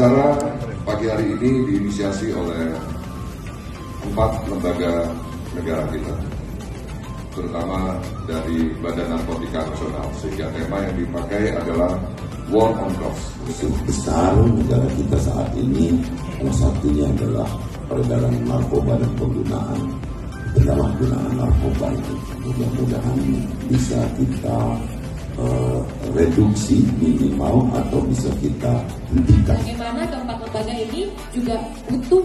Acara pagi hari ini diinisiasi oleh 4 lembaga negara kita, terutama dari Badan Narkotika Nasional, sehingga tema yang dipakai adalah War on Drugs. Musuh besar negara kita saat ini salah satunya adalah peredaran narkoba dan penyalahgunaan narkoba itu. Mudah-mudahan bisa kita reduksi minimal atau bisa kita hentikan. Bagaimana keempat lembaga ini juga butuh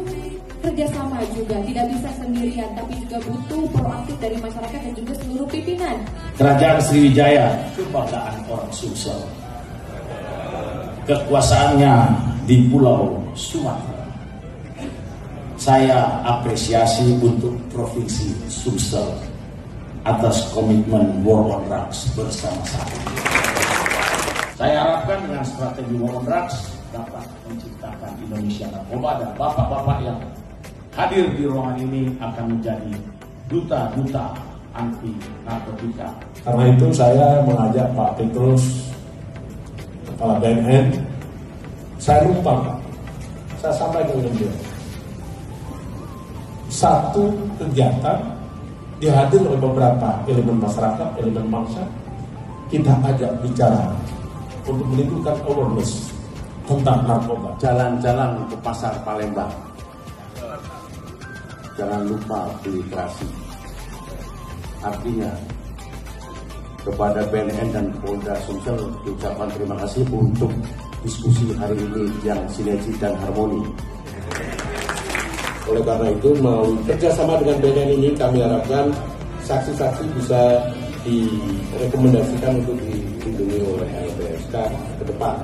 kerjasama juga, tidak bisa sendirian, tapi juga butuh proaktif dari masyarakat dan juga seluruh pimpinan. Kerajaan Sriwijaya, kebanggaan orang Sumsel. Kekuasaannya di Pulau Sumatera. Saya apresiasi untuk Provinsi Sumsel atas komitmen War on Drugs bersama-sama. Saya harapkan dengan strategi War on Drugs dapat menciptakan Indonesia narkoba, dan bapak-bapak yang hadir di ruangan ini akan menjadi duta-duta anti narkotika. Karena itu saya mengajak Pak Petrus, Kepala BNN, saya lupa Pak, saya sampaikan ke beliau. Satu kegiatan dihadir oleh beberapa elemen masyarakat, elemen bangsa, kita ajak bicara untuk menimbulkan awareness tentang narkoba. Jalan-jalan ke pasar Palembang. Jangan lupa filtrasi. Artinya kepada BNN dan Polda Sumsel diucapkan terima kasih untuk diskusi hari ini yang sinergi dan harmoni. Oleh karena itu, melalui kerjasama dengan BNN ini kami harapkan saksi-saksi bisa direkomendasikan untuk dilindungi oleh LPSK ke depan.